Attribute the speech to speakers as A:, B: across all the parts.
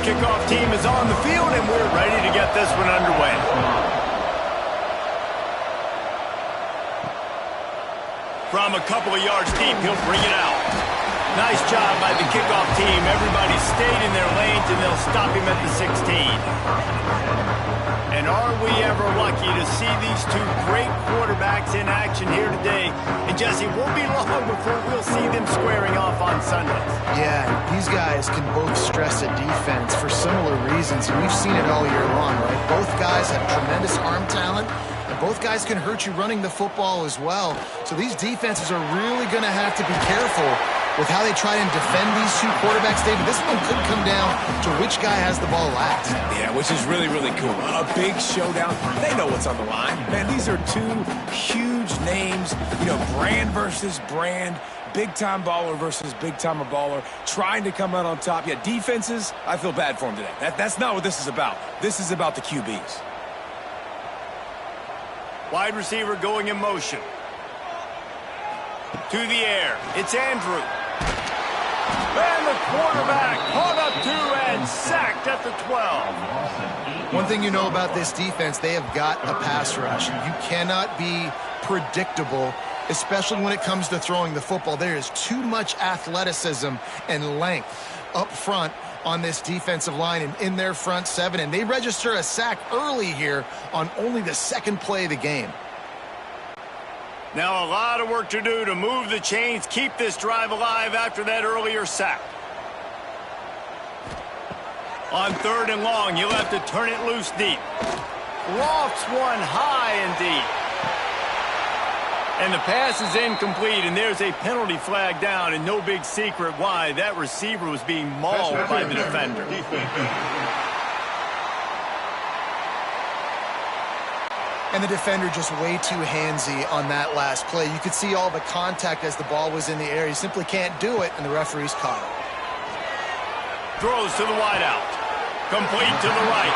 A: kickoff team is on the field, and we're ready to get this one underway. From a couple of yards deep, he'll bring it out. Nice job by the kickoff team. Everybody stayed in their lanes, and they'll stop him at the 16. And are we ever lucky to see these two great quarterbacks in action here today. And, Jesse, won't be long before we'll see them squaring off on Sundays.
B: Yeah, these guys can both stress a defense for similar reasons, and we've seen it all year long, right? Both guys have tremendous arm talent, and both guys can hurt you running the football as well. So these defenses are really going to have to be careful with how they try and defend these two quarterbacks, David. This one could come down to which guy has the ball last.
C: Yeah, which is really, really cool. A big showdown. They know what's on the line. Man, these are two huge names, you know, brand versus brand, big-time baller versus big-time baller, trying to come out on top. Yeah, defenses, I feel bad for them today. That's not what this is about. This is about the QBs.
A: Wide receiver going in motion. To the air. It's Andrew. And the quarterback caught up to and sacked at the 12.
B: One thing you know about this defense, they have got a pass rush. You cannot be predictable, especially when it comes to throwing the football. There is too much athleticism and length up front on this defensive line and in their front seven. And they register a sack early here on only the second play of the game.
A: Now a lot of work to do to move the chains, keep this drive alive after that earlier sack. On 3rd and long, you'll have to turn it loose deep. Lofts one high and deep. And the pass is incomplete, and there's a penalty flag down, and no big secret why. That receiver was being mauled by the defender.
B: And the defender just way too handsy on that last play. You could see all the contact as the ball was in the air. He simply can't do it, and the referee's caught it.
A: Throws to the wideout. Complete to the right.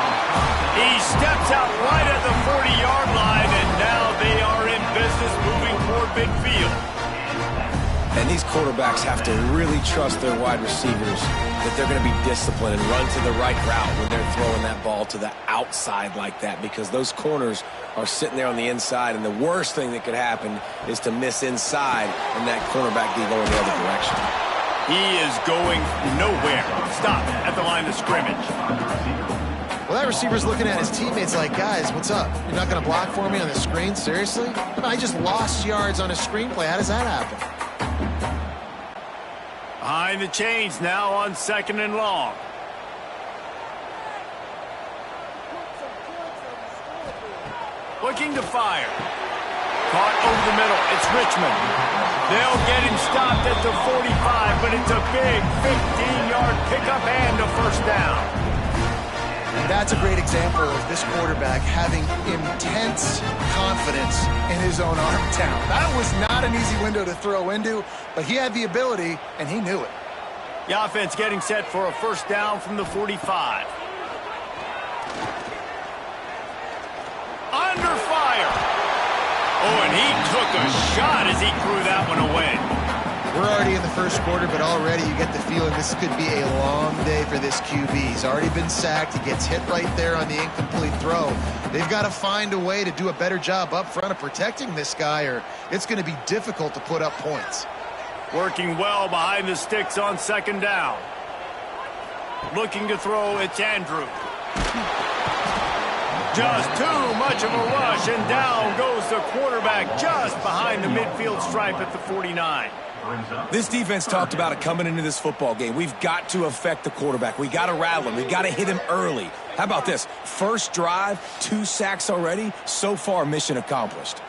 A: He steps out right at the 40-yard line, and now they are in business moving toward midfield.
C: And these quarterbacks have to really trust their wide receivers that they're going to be disciplined and run to the right route when they're throwing that ball to the outside like that, because those corners are sitting there on the inside, and the worst thing that could happen is to miss inside and that cornerback be going the other direction.
A: He is going nowhere. Stop at the line of scrimmage.
B: Well, that receiver's looking at his teammates like, guys, what's up? You're not going to block for me on the screen? Seriously? I just lost yards on a screenplay. How does that happen?
A: Behind the chains now on 2nd and long. Looking to fire. Caught over the middle. It's Richmond. They'll get him stopped at the 45, but it's a big 15-yard pickup and a 1st down.
B: And that's a great example of this quarterback having intense confidence in his own arm talent. That was not an easy window to throw into, but he had the ability, and he knew it.
A: The offense getting set for a 1st down from the 45. Under fire. Oh, and he took a shot as he threw that one away.
B: We're already in the 1st quarter, but already you get the feeling this could be a long day for this QB. He's already been sacked. He gets hit right there on the incomplete throw. They've got to find a way to do a better job up front of protecting this guy, or it's going to be difficult to put up points.
A: Working well behind the sticks on 2nd down. Looking to throw, it's Andrew. Just too much of a rush, and down goes the quarterback just behind the midfield stripe at the 49.
C: This defense talked about it coming into this football game. We've got to affect the quarterback. We got to rattle him. We got to hit him early. How about this? 1st drive, 2 sacks already. So far, mission accomplished.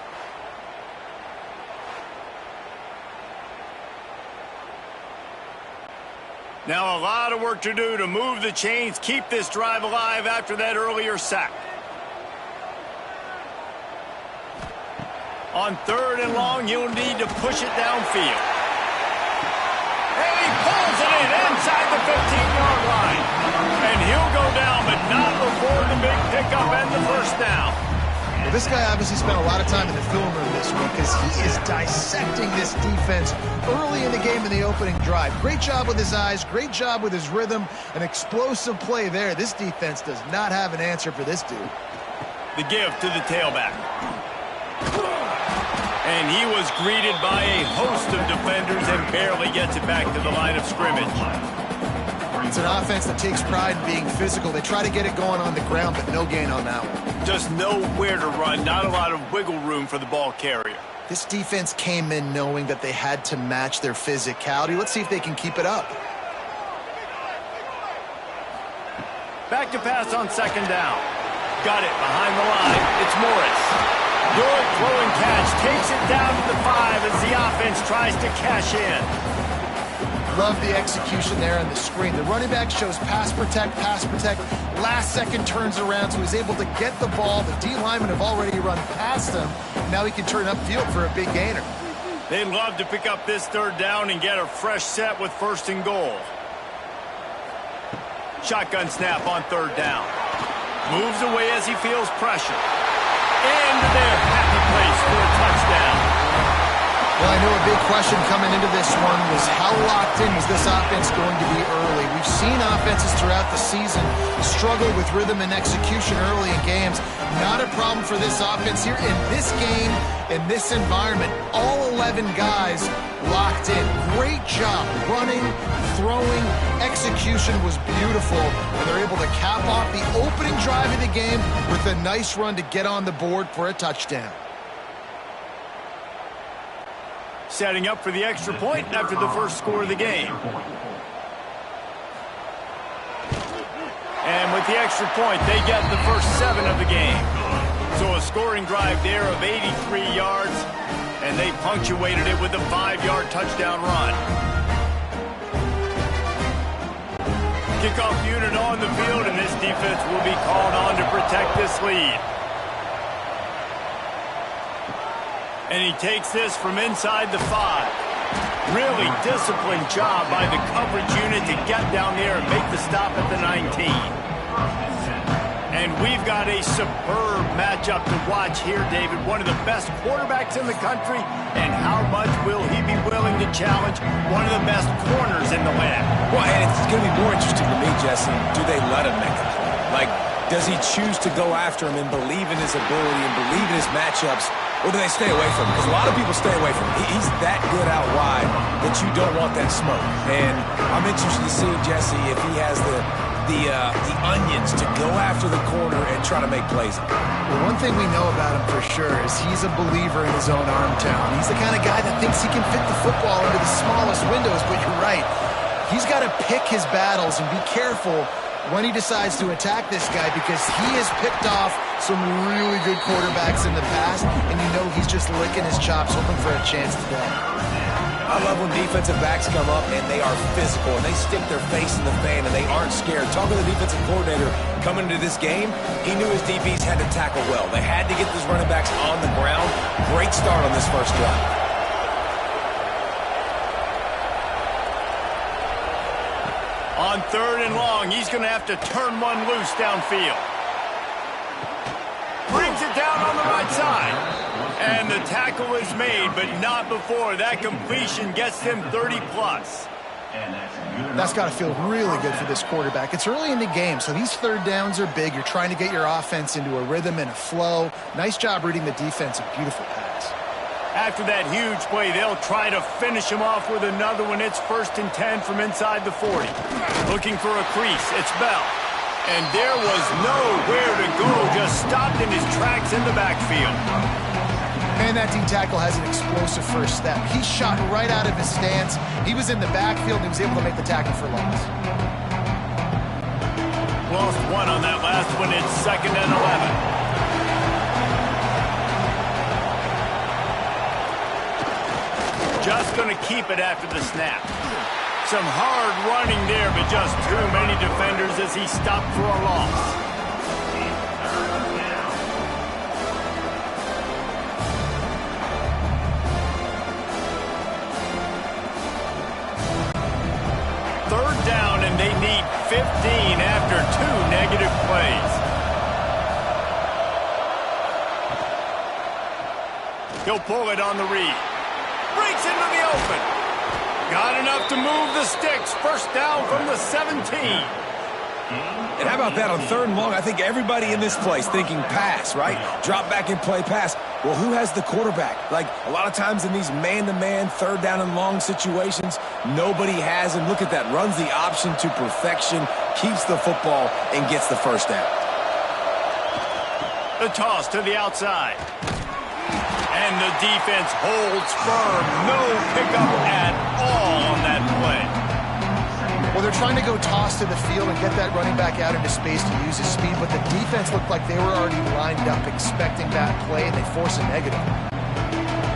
A: Now a lot of work to do to move the chains, keep this drive alive after that earlier sack. On 3rd and long, you'll need to push it downfield. And he pulls it in inside the 15-yard line. And he'll go down, but not before the big pickup and the 1st down.
B: Well, this guy obviously spent a lot of time in the film room this week because he is dissecting this defense early in the game in the opening drive. Great job with his eyes, great job with his rhythm, an explosive play there. This defense does not have an answer for this dude.
A: The give to the tailback. And he was greeted by a host of defenders and barely gets it back to the line of scrimmage.
B: It's an offense that takes pride in being physical. They try to get it going on the ground, but no gain on that one.
A: Just nowhere to run, not a lot of wiggle room for the ball carrier.
B: This defense came in knowing that they had to match their physicality. Let's see if they can keep it up.
A: Back to pass on second down. Got it behind the line. It's Morris. Good throw and catch. Takes it down to the 5 as the offense tries to cash in.
B: Love the execution there on the screen. The running back shows pass protect, last second turns around, so he's able to get the ball. The D linemen have already run past him. Now he can turn upfield for a big gainer.
A: They'd love to pick up this third down and get a fresh set with first and goal. Shotgun snap on third down. Moves away as he feels pressure. Into their happy place for a touchdown.
B: Well, I know a big question coming into this one was how locked in was this offense going to be early? We've seen offenses throughout the season struggle with rhythm and execution early in games. Not a problem for this offense here. In this game, in this environment, all 11 guys locked in. Great job running, throwing, execution was beautiful, and they're able to cap off the opening drive of the game with a nice run to get on the board for a touchdown.
A: Setting up for the extra point after the first score of the game. And with the extra point, they get the first 7 of the game. So a scoring drive there of 83 yards, and they punctuated it with a 5-yard touchdown run. Kickoff unit on the field, and this defense will be called on to protect this lead. And he takes this from inside the 5. Really disciplined job by the coverage unit to get down there and make the stop at the 19. And we've got a superb matchup to watch here, David. One of the best quarterbacks in the country. And how much will he be willing to challenge one of the best corners in the land?
C: Well, and it's going to be more interesting to me, Jesse. Do they let him make a play? Like, does he choose to go after him and believe in his ability and believe in his matchups? Or do they stay away from him? Because a lot of people stay away from him. He's that good out wide that you don't want that smoke. And I'm interested to see, Jesse, if he has the onions to go after the corner and try to make plays.
B: Well, one thing we know about him for sure is he's a believer in his own arm talent. He's the kind of guy that thinks he can fit the football into the smallest windows, but you're right. He's got to pick his battles and be careful when he decides to attack this guy because he has picked off some really good quarterbacks in the past, and you know he's just licking his chops, hoping for a chance today.
C: I love when defensive backs come up and they are physical and they stick their face in the fan and they aren't scared. Talking to the defensive coordinator coming into this game, he knew his DBs had to tackle well. They had to get those running backs on the ground. Great start on this first drive.
A: On third and long, he's going to have to turn one loose downfield. Brings it down on the right side. And the tackle is made, but not before that completion gets them 30-plus.
B: That's got to feel really good for this quarterback. It's early in the game, so these third downs are big. You're trying to get your offense into a rhythm and a flow. Nice job reading the defense. A beautiful pass.
A: After that huge play, they'll try to finish him off with another one. It's 1st and 10 from inside the 40. Looking for a crease. It's Bell. And there was nowhere to go. Just stopped in his tracks in the backfield.
B: And that D-tackle has an explosive first step. He shot right out of his stance. He was in the backfield and he was able to make the tackle for loss.
A: Lost one on that last one. It's 2nd and 11. Just going to keep it after the snap. Some hard running there, but just too many defenders as he stopped for a loss. Third down, and they need 15 after 2 negative plays. He'll pull it on the read. Breaks into the open. Got enough to move the sticks. First down from the 17.
C: And how about that on 3rd and long? I think everybody in this place thinking pass, right? Drop back and play pass. Well, who has the quarterback? Like, a lot of times in these man-to-man, 3rd down and long situations, nobody has him. Look at that. Runs the option to perfection, keeps the football, and gets the first down.
A: The toss to the outside. And the defense holds firm. No pickup at all on that play.
B: Well, they're trying to go toss to the field and get that running back out into space to use his speed, but the defense looked like they were already lined up expecting that play, and they force a negative.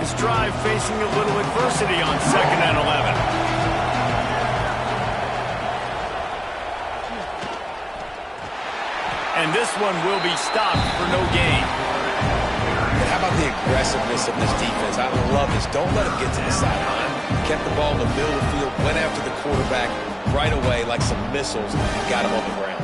A: This drive facing a little adversity on 2nd and 11. And this one will be stopped for no gain.
C: And how about the aggressiveness of this defense? I love this. Don't let him get to the sideline. Kept the ball in the middle of the field, went after the quarterback right away like some missiles, and got him on the ground.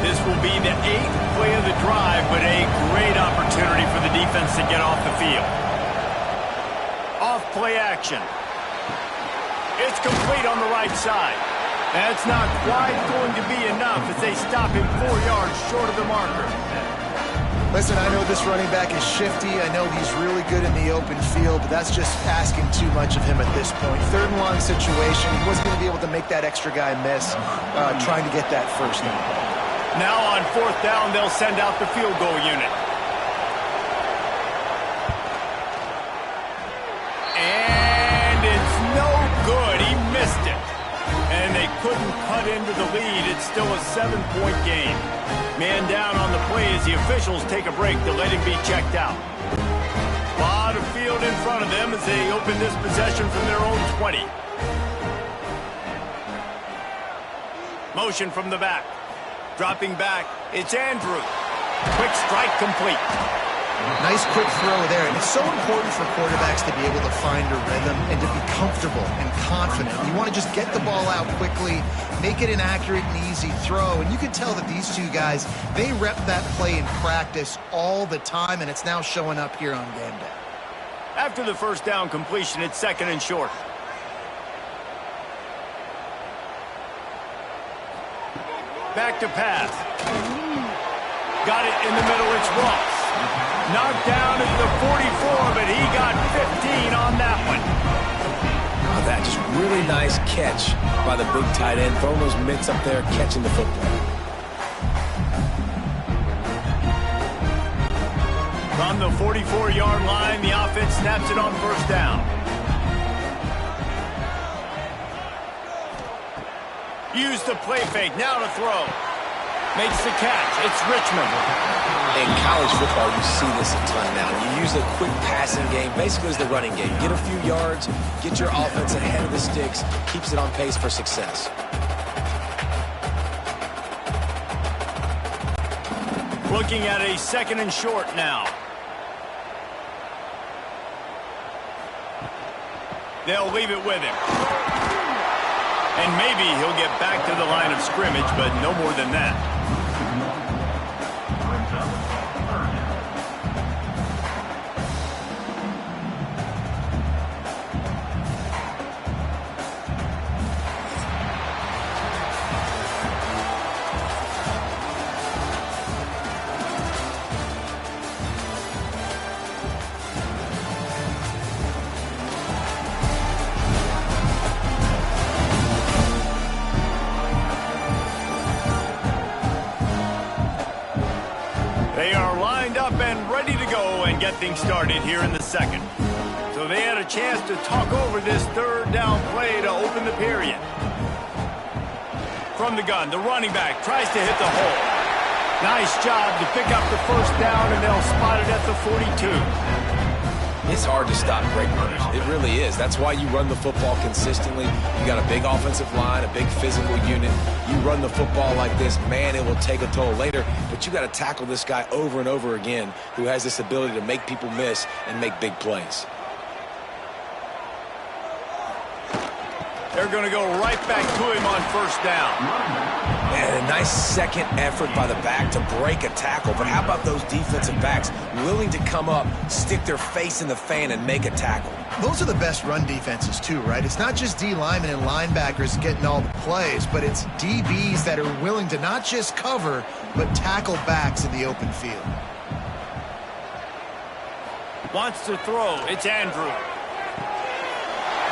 A: This will be the 8th play of the drive, but a great opportunity for the defense to get off the field. Off play action. It's complete on the right side. That's not quite going to be enough as they stop him 4 yards short of the marker.
B: Listen, I know this running back is shifty. I know he's really good in the open field, but that's just asking too much of him at this point. 3rd and long situation. He wasn't going to be able to make that extra guy miss trying to get that first down.
A: Now on 4th down, they'll send out the field goal unit. And it's no good. He missed it. And they couldn't cut into the lead. It's still a 7-point game. Man down on the play as the officials take a break to let him be checked out. A lot of field in front of them as they open this possession from their own 20. Motion from the back. Dropping back, it's Andrew. Quick strike complete.
B: Nice quick throw there, and it's so important for quarterbacks to be able to find a rhythm and to be comfortable and confident. You want to just get the ball out quickly, make it an accurate and easy throw, and you can tell that these two guys, they rep that play in practice all the time, and it's now showing up here on game day.
A: After the first down completion, it's 2nd and short. Back to pass. Got it in the middle, it's Ross. Knocked down at the 44, but he got 15 on that one.
C: Oh, that just really nice catch by the big tight end. Throwing those mitts up there, catching the football.
A: From the 44-yard line, the offense snaps it on 1st down. Use the play fake, now to throw. Makes the catch, it's Richmond.
C: In college football, you see this a ton now. You use a quick passing game, basically as the running game. Get a few yards, get your offense ahead of the sticks, keeps it on pace for success.
A: Looking at a 2nd and short now. They'll leave it with him. And maybe he'll get back to the line of scrimmage, but no more than that. They are lined up and ready to go and get things started here in the 2nd. So they had a chance to talk over this 3rd down play to open the period. From the gun, the running back tries to hit the hole. Nice job to pick up the 1st down, and they'll spot it at the 42.
C: It's hard to stop great runners. It really is. That's why you run the football consistently. You got a big offensive line, a big physical unit. You run the football like this, man, it will take a toll later. But you got to tackle this guy over and over again who has this ability to make people miss and make big plays.
A: They're going to go right back to him on first down.
C: And a nice second effort by the back to break a tackle. But how about those defensive backs willing to come up, stick their face in the fan, and make a tackle?
B: Those are the best run defenses too, right? It's not just D linemen and linebackers getting all the plays, but it's DBs that are willing to not just cover, but tackle backs in the open field.
A: Wants to throw. It's Andrew.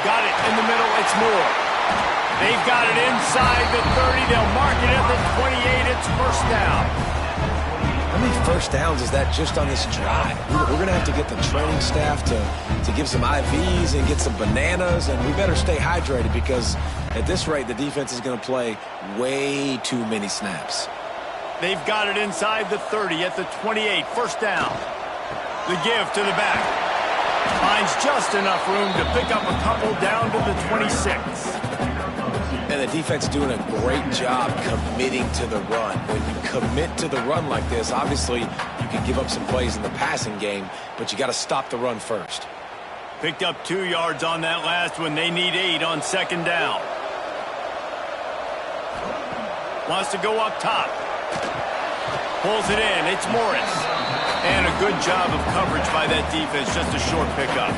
A: Got it in the middle. It's Moore. They've got it inside the 30. They'll mark it at the 28. It's first down.
C: How many first downs is that just on this drive? We're going to have to get the training staff to give some IVs and get some bananas, and we better stay hydrated because at this rate, the defense is going to play way too many snaps.
A: They've got it inside the 30 at the 28. First down. The give to the back. Finds just enough room to pick up a couple down to the 26.
C: And the defense is doing a great job committing to the run. When you commit to the run like this, obviously you can give up some plays in the passing game, but you got to stop the run first.
A: Picked up 2 yards on that last one. They need 8 on second down. Wants to go up top. Pulls it in. It's Morris. And a good job of coverage by that defense. Just a short pickup.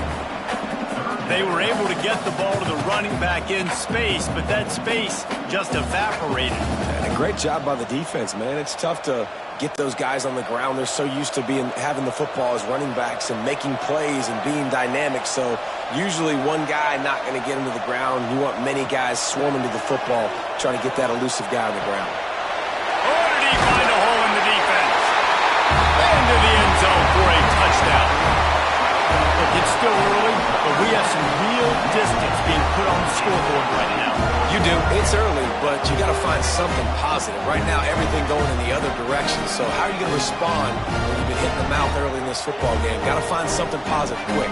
A: They were able to get the ball to the running back in space, but that space just evaporated.
C: And a great job by the defense, man. It's tough to get those guys on the ground. They're so used to having the football as running backs and making plays and being dynamic. So usually one guy not going to get him to the ground. You want many guys swarming to the football, trying to get that elusive guy on the ground.
A: Oh, did he find a hole in the defense? Into the end zone for a touchdown. Look, it's still early, but we have some real distance being put on the scoreboard right now.
C: You do. It's early, but you got to find something positive. Right now, everything going in the other direction. So how are you going to respond when you've been hitting the mouth early in this football game? Got to find something positive quick.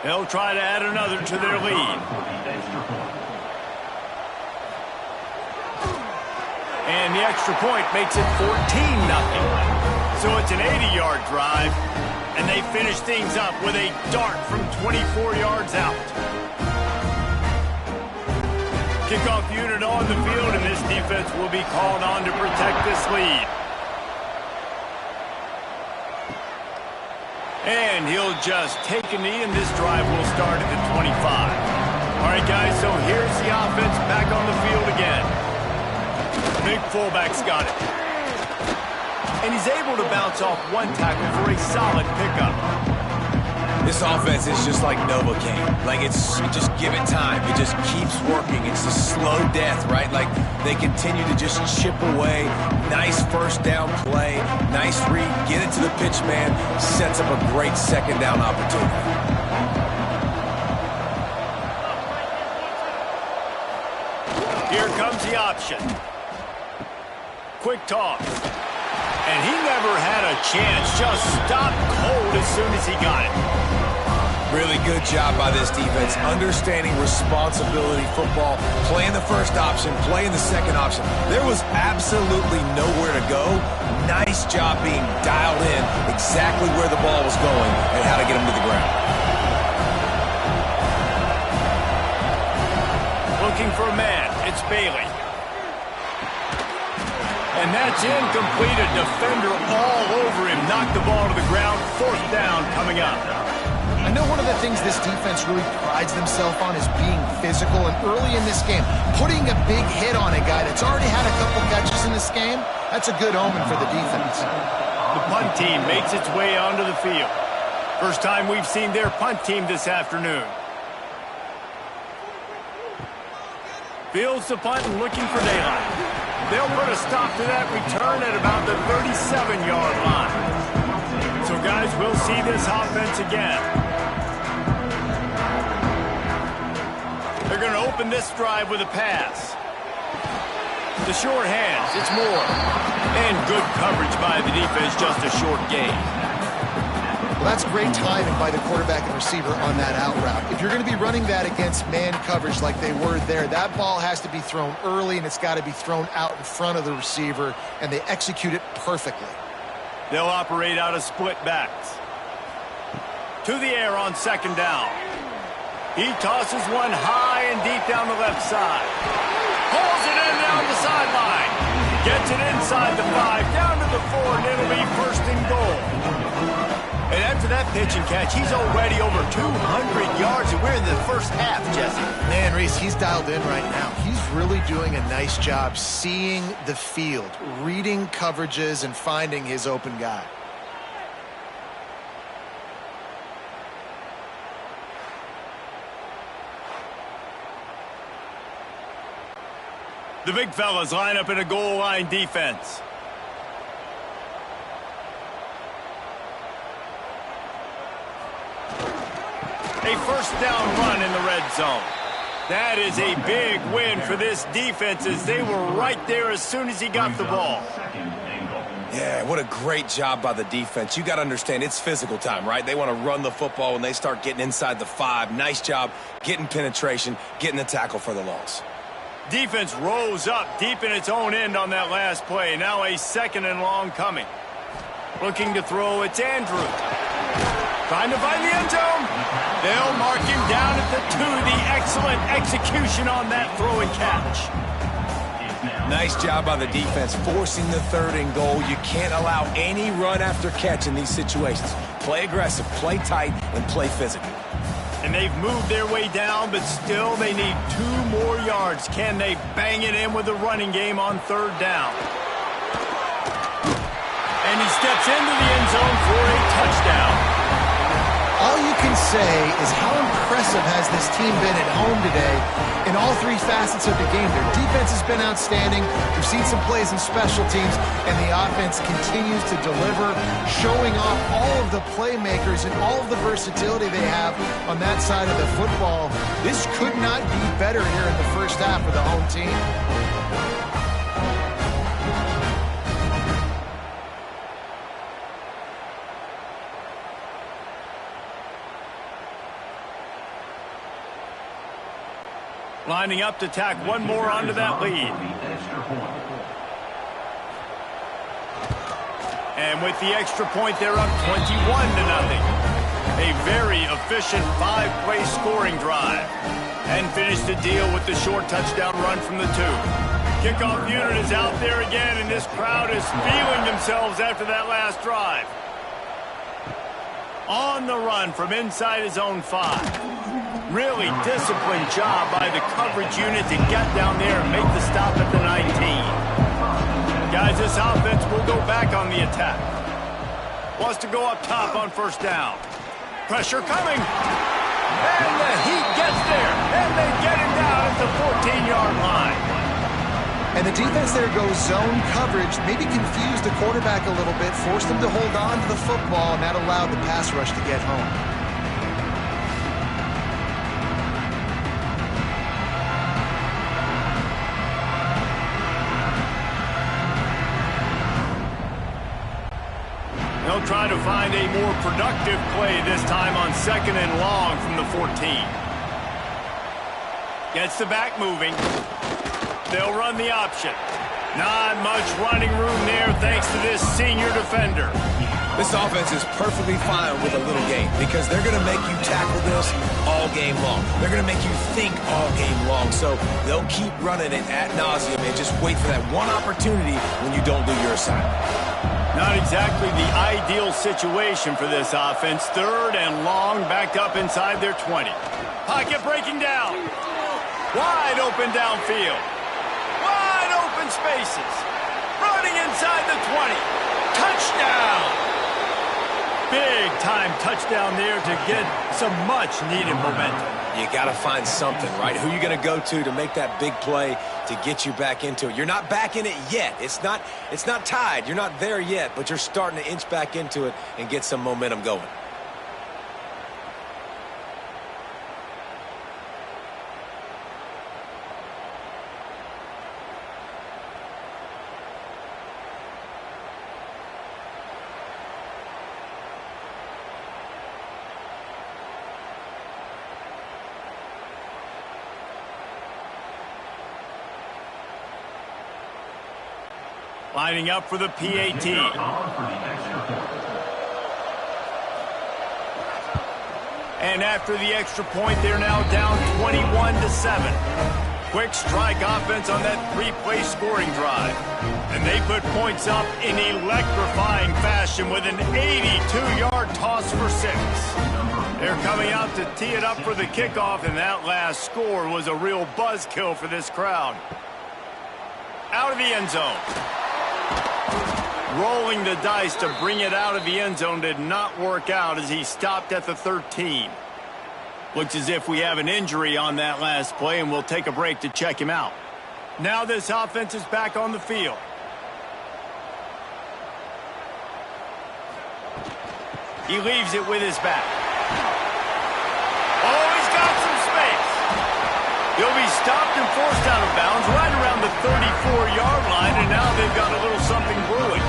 A: They'll try to add another to their lead. And the extra point makes it 14-0. So it's an 80-yard drive, and they finish things up with a dart from 24 yards out. Kickoff unit on the field, and this defense will be called on to protect this lead. And he'll just take a knee, and this drive will start at the 25. All right, guys, so here's the offense back on the field again. Big fullback's got it. And he's able to bounce off one tackle for a solid pickup.
C: This offense is just like Novocaine. Like, just give it time. It just keeps working. It's a slow death, right? Like, they continue to just chip away. Nice first down play. Nice read. Get it to the pitch man. Sets up a great second down opportunity.
A: Here comes the option. Quick toss. And he never had a chance. Just stopped cold as soon as he got it.
C: Really good job by this defense. Understanding responsibility football. Playing the first option. Playing the second option. There was absolutely nowhere to go. Nice job being dialed in exactly where the ball was going and how to get him to the ground.
A: Looking for a man. It's Bailey. And that's incomplete. A defender all over him. Knocked the ball to the ground. Fourth down coming up.
B: I know one of the things this defense really prides themselves on is being physical, and early in this game, putting a big hit on a guy that's already had a couple catches in this game, that's a good omen for the defense.
A: The punt team makes its way onto the field. First time we've seen their punt team this afternoon. Fields the punt and looking for daylight. They'll put a stop to that return at about the 37-yard line. So, guys, we'll see this offense again. They're going to open this drive with a pass. The short hands, it's Moore. And good coverage by the defense, just a short gain.
B: Well, that's great timing by the quarterback and receiver on that out route. If you're going to be running that against man coverage like they were there, that ball has to be thrown early, and it's got to be thrown out in front of the receiver, and they execute it perfectly.
A: They'll operate out of split backs. To the air on second down. He tosses one high and deep down the left side. Pulls it in down the sideline. Gets it inside the 5, down to the 4, and it'll be first and goal. And after that pitch and catch, he's already over 200 yards, and we're in the first half, Jesse.
B: Man, Reese, he's dialed in right now. He's really doing a nice job seeing the field, reading coverages, and finding his open guy.
A: The big fellas line up in a goal line defense. A first down run in the red zone. That is a big win for this defense as they were right there as soon as he got the ball.
C: Yeah, what a great job by the defense. You got to understand, it's physical time, right? They want to run the football when they start getting inside the 5. Nice job getting penetration, getting the tackle for the loss.
A: Defense rose up deep in its own end on that last play. Now a second and long coming. Looking to throw, it's Andrews. Trying to find the end zone. They'll mark him down at the 2. The excellent execution on that throw and catch.
C: Nice job by the defense forcing the 3rd and goal. You can't allow any run after catch in these situations. Play aggressive, play tight, and play physical.
A: And they've moved their way down, but still they need 2 more yards. Can they bang it in with the running game on 3rd down? And he steps into the end zone for a touchdown.
B: All you can say is how impressive has this team been at home today in all 3 facets of the game. Their defense has been outstanding. We've seen some plays in special teams, and the offense continues to deliver, showing off all of the playmakers and all of the versatility they have on that side of the football. This could not be better here in the first half for the home team.
A: Lining up to tack one more onto that lead. And with the extra point, they're up 21-0. A very efficient 5-play scoring drive. And finish the deal with the short touchdown run from the 2. Kickoff unit is out there again, and this crowd is feeling themselves after that last drive. On the run from inside his own 5. Really disciplined job by the coverage unit to get down there and make the stop at the 19. Guys, this offense will go back on the attack. Wants to go up top on first down. Pressure coming. And the Heat gets there. And they get him down at the 14-yard line.
B: And the defense there goes zone coverage, maybe confused the quarterback a little bit, forced him to hold on to the football, and that allowed the pass rush to get home.
A: They'll try to find a more productive play this time on 2nd and long from the 14. Gets the back moving. They'll run the option. Not much running room there thanks to this senior defender.
C: This offense is perfectly fine with a little game because they're going to make you tackle this all game long. They're going to make you think all game long. So they'll keep running it ad nauseum and just wait for that one opportunity when you don't do your assignment.
A: Not exactly the ideal situation for this offense. 3rd and long, backed up inside their 20. Pocket breaking down. Wide open downfield. Wide open spaces. Running inside the 20. Touchdown. Big-time touchdown there to get some much-needed momentum.
C: You got to find something, right? Who you going to go to make that big play to get you back into it? You're not back in it yet. It's not tied. You're not there yet, but you're starting to inch back into it and get some momentum going.
A: Lining up for the PAT. And after the extra point, they're now down 21-7. Quick strike offense on that three-play scoring drive. And they put points up in electrifying fashion with an 82-yard toss for 6. They're coming out to tee it up for the kickoff, and that last score was a real buzzkill for this crowd. Out of the end zone. Rolling the dice to bring it out of the end zone did not work out as he stopped at the 13. Looks as if we have an injury on that last play, and we'll take a break to check him out. Now this offense is back on the field. He leaves it with his back. Oh, he's got some space. He'll be stopped and forced out of bounds right around the 34-yard line, and now they've got a little something brewing.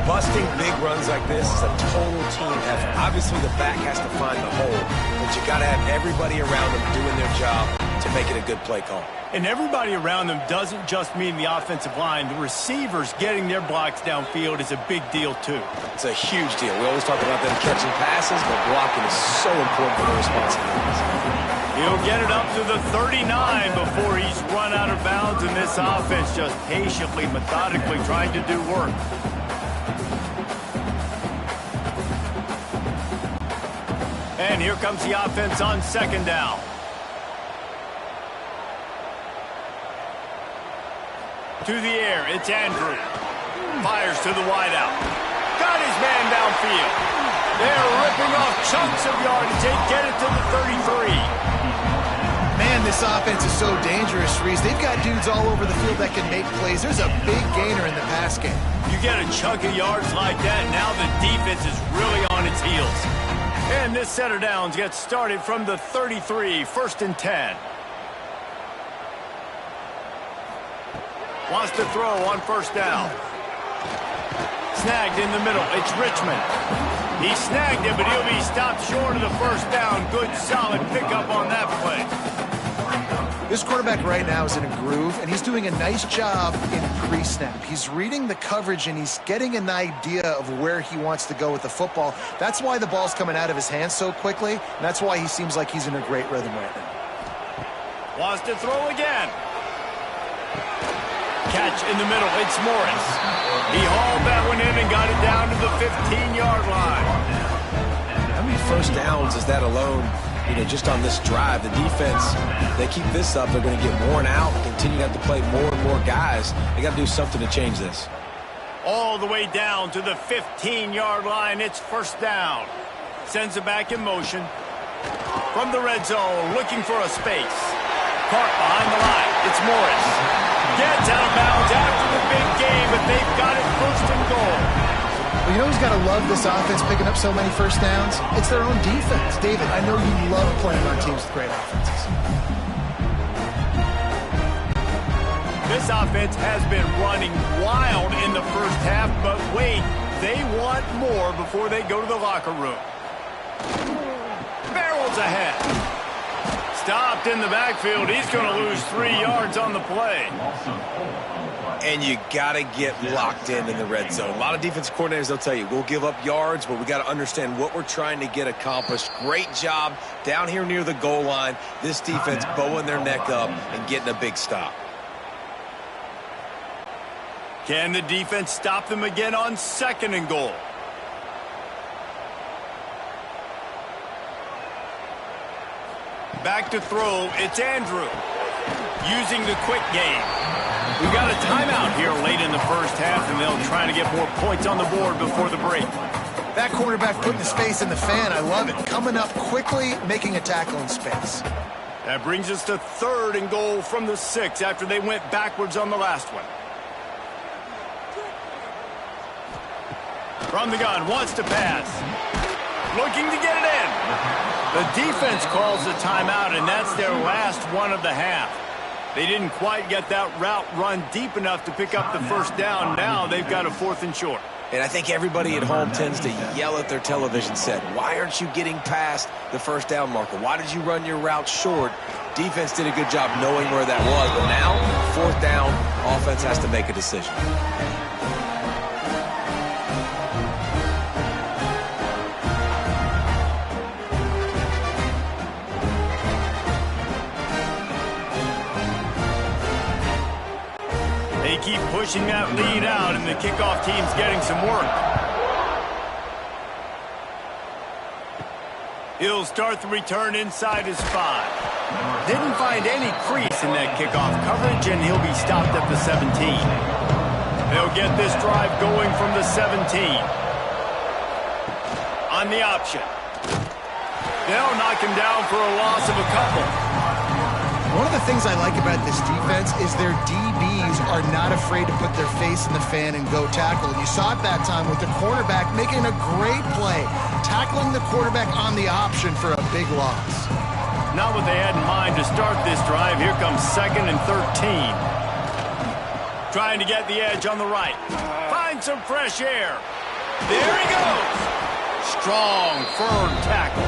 C: Busting big runs like this is a total team effort. Obviously, the back has to find the hole, but you got to have everybody around them doing their job to make it a good play call.
A: And everybody around them doesn't just mean the offensive line. The receivers getting their blocks downfield is a big deal, too.
C: It's a huge deal. We always talk about them catching passes, but blocking is so important for their responsibilities.
A: He'll get it up to the 39 before he's run out of bounds, and this offense just patiently, methodically trying to do work. And here comes the offense on second down. To the air, it's Andrew. Fires to the wideout. Got his man downfield. They're ripping off chunks of yardage. They get it to the 33.
B: Man, this offense is so dangerous, Reese. They've got dudes all over the field that can make plays. There's a big gainer in the pass game.
A: You get a chunk of yards like that, now the defense is really on its heels. And this set of downs gets started from the 33, 1st and 10. Wants to throw on first down. Snagged in the middle. It's Richmond. He snagged it, but he'll be stopped short of the first down. Good, solid pickup on that play.
B: This quarterback right now is in a groove, and he's doing a nice job in pre-snap. He's reading the coverage, and he's getting an idea of where he wants to go with the football. That's why the ball's coming out of his hands so quickly, and that's why he seems like he's in a great rhythm right now.
A: Wants to throw again. Catch in the middle. It's Morris. He hauled that one in and got it down to the 15-yard line.
C: How many first downs is that alone? Just on this drive, the defense, they keep this up, they're going to get worn out, continue to have to play more and more guys. They got to do something to change this.
A: All the way down to the 15-yard line. It's first down. Sends it back in motion. From the red zone, looking for a space. Caught behind the line. It's Morris. Gets out of bounds after the big game, but they've got it first and goal.
B: Well, you know who's got to love this offense picking up so many first downs? It's their own defense. David, I know you love playing on teams with great offenses.
A: This offense has been running wild in the first half, but wait, they want more before they go to the locker room. Barrels ahead. Stopped in the backfield. He's going to lose 3 yards on the play.
C: And you got to get locked in the red zone. A lot of defense coordinators, they'll tell you, we'll give up yards, but we got to understand what we're trying to get accomplished. Great job down here near the goal line. This defense bowing their neck up and getting a big stop.
A: Can the defense stop them again on second and goal? Back to throw, it's Andrew. Using the quick game. We've got a timeout here late in the first half, and they'll try to get more points on the board before the break.
B: That quarterback putting his face in the fan, I love it. Coming up quickly, making a tackle in space.
A: That brings us to third and goal from the 6 after they went backwards on the last one. From the gun, wants to pass. Looking to get it in. The defense calls the timeout, and that's their last one of the half. They didn't quite get that route run deep enough to pick up the first down. Now they've got a 4th and short.
C: And I think everybody at home tends to yell at their television set, why aren't you getting past the first down marker? Why did you run your route short? Defense did a good job knowing where that was, but now, 4th down, offense has to make a decision.
A: They keep pushing that lead out, and the kickoff team's getting some work. He'll start the return inside his 5. Didn't find any crease in that kickoff coverage, and he'll be stopped at the 17. They'll get this drive going from the 17. On the option. They'll knock him down for a loss of a couple.
B: One of the things I like about this defense is their DBs are not afraid to put their face in the fan and go tackle. You saw it that time with the quarterback making a great play, tackling the quarterback on the option for a big loss.
A: Not what they had in mind to start this drive. Here comes 2nd and 13. Trying to get the edge on the right. Find some fresh air. There he goes. Strong, firm tackle.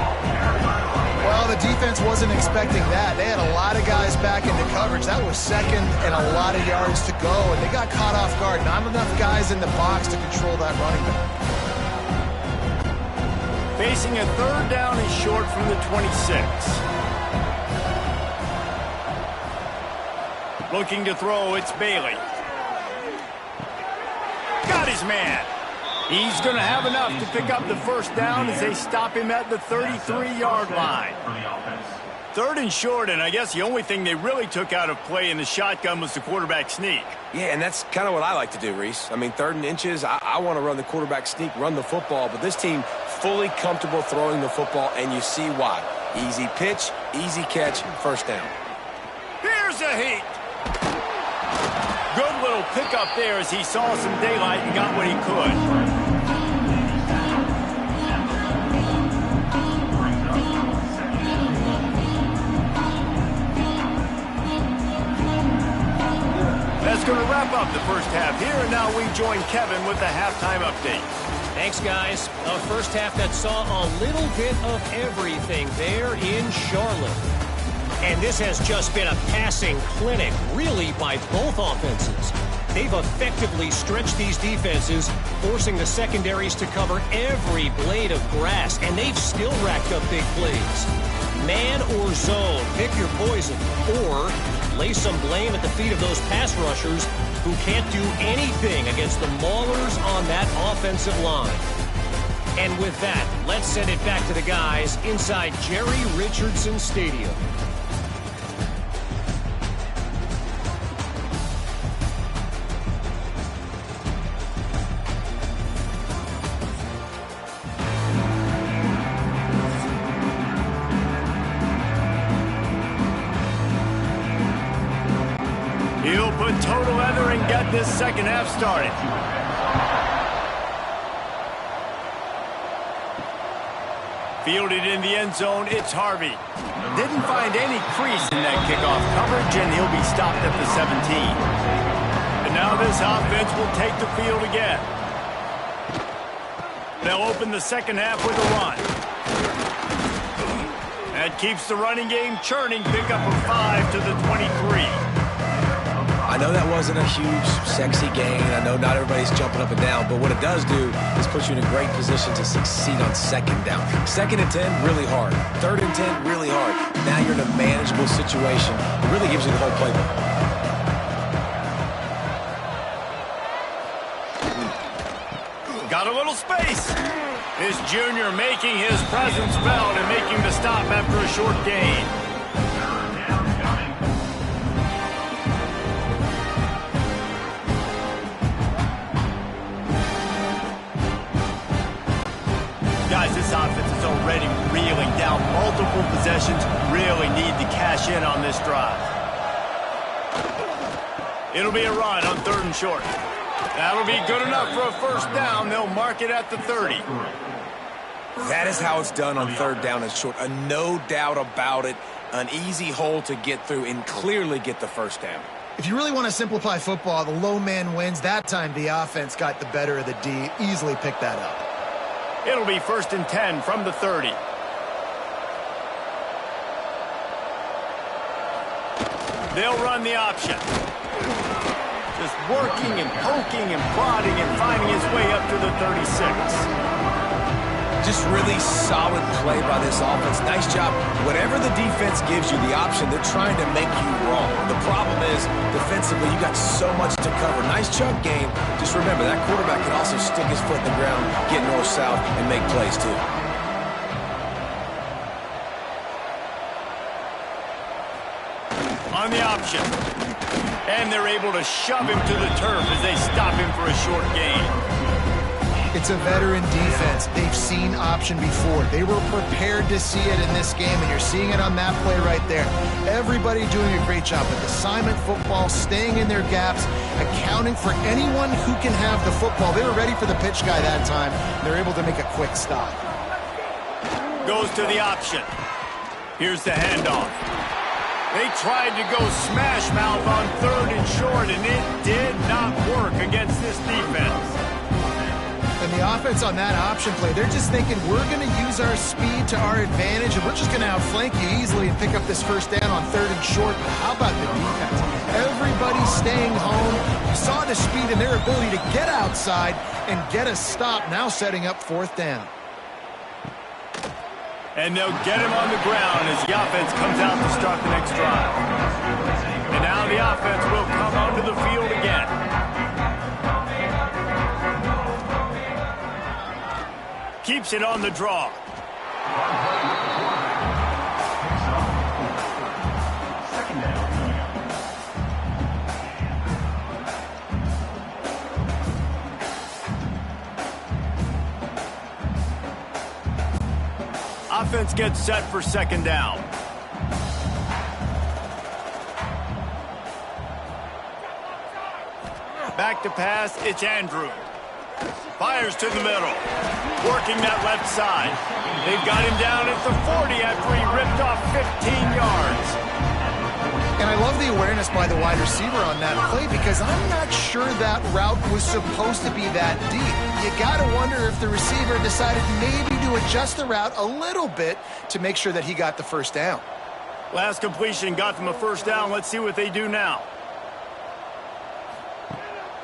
B: Well, the defense wasn't expecting that. They had a lot of guys back into coverage. That was 2nd and a lot of yards to go, and they got caught off guard. Not enough guys in the box to control that running back.
A: Facing a 3rd down and short from the 26. Looking to throw, it's Bailey. Got his man. He's going to have enough to pick up the 1st down as they stop him at the 33-yard line. 3rd and short, and I guess the only thing they really took out of play in the shotgun was the quarterback sneak.
C: Yeah, and that's kind of what I like to do, Reese. I mean, 3rd and inches, I want to run the quarterback sneak, run the football, but this team fully comfortable throwing the football, and you see why. Easy pitch, easy catch, 1st down.
A: Here's a heat. Good little pickup there as he saw some daylight and got what he could. That's going to wrap up the first half here, and now we join Kevin with the halftime update.
D: Thanks, guys. A first half that saw a little bit of everything there in Charlotte. And this has just been a passing clinic, really, by both offenses. They've effectively stretched these defenses, forcing the secondaries to cover every blade of grass, and they've still racked up big plays. Man or zone, pick your poison, or lay some blame at the feet of those pass rushers who can't do anything against the maulers on that offensive line. And with that, let's send it back to the guys inside Jerry Richardson Stadium.
A: He'll put total leather and get this second half started. Fielded in the end zone, it's Harvey. Didn't find any crease in that kickoff coverage, and he'll be stopped at the 17. And now this offense will take the field again. They'll open the second half with a run. That keeps the running game churning. Pick up a 5 to the 23.
C: I know that wasn't a huge, sexy gain. I know not everybody's jumping up and down, but what it does do is put you in a great position to succeed on 2nd down. 2nd and 10, really hard. 3rd and 10, really hard. Now you're in a manageable situation. It really gives you the whole playbook.
A: Got a little space. This junior making his presence felt and making the stop after a short gain. Guys, this offense is already reeling down multiple possessions. Really need to cash in on this drive. It'll be a run on 3rd and short. That'll be good enough for a 1st down. They'll mark it at the 30.
C: That is how it's done on 3rd down and short. No doubt about it. An easy hole to get through and clearly get the 1st down.
B: If you really want to simplify football, the low man wins. That time the offense got the better of the D. Easily picked that up.
A: It'll be 1st and 10 from the 30. They'll run the option. Just working and poking and prodding and finding his way up to the 36.
C: Just really solid play by this offense. Nice job. Whatever the defense gives you the option, they're trying to make you wrong. The problem is, defensively, you got so much to cover. Nice chunk game. Just remember, that quarterback can also stick his foot in the ground, get north-south, and make plays too.
A: On the option. And they're able to shove him to the turf as they stop him for a short gain.
B: It's a veteran defense. They've seen option before. They were prepared to see it in this game, and you're seeing it on that play right there. Everybody doing a great job with assignment football, staying in their gaps, accounting for anyone who can have the football. They were ready for the pitch guy that time. They're able to make a quick stop.
A: Goes to the option. Here's the handoff. They tried to go smash mouth on 3rd and short, and it did not work against this defense.
B: And the offense on that option play, they're just thinking, we're going to use our speed to our advantage, and we're just going to outflank you easily and pick up this first down on 3rd and short. But how about the defense? Everybody staying home. You saw the speed and their ability to get outside and get a stop, now setting up 4th down.
A: And they'll get him on the ground as the offense comes out to start the next drive. And now the offense will come onto the field again. Keeps it on the draw. Offense gets set for 2nd down. Back to pass, it's Andrew. Fires to the middle. Working that left side. They've got him down at the 40 after he ripped off 15 yards.
B: And I love the awareness by the wide receiver on that play, because I'm not sure that route was supposed to be that deep. You got to wonder if the receiver decided maybe to adjust the route a little bit to make sure that he got the first down.
A: Last completion got them a first down. Let's see what they do now.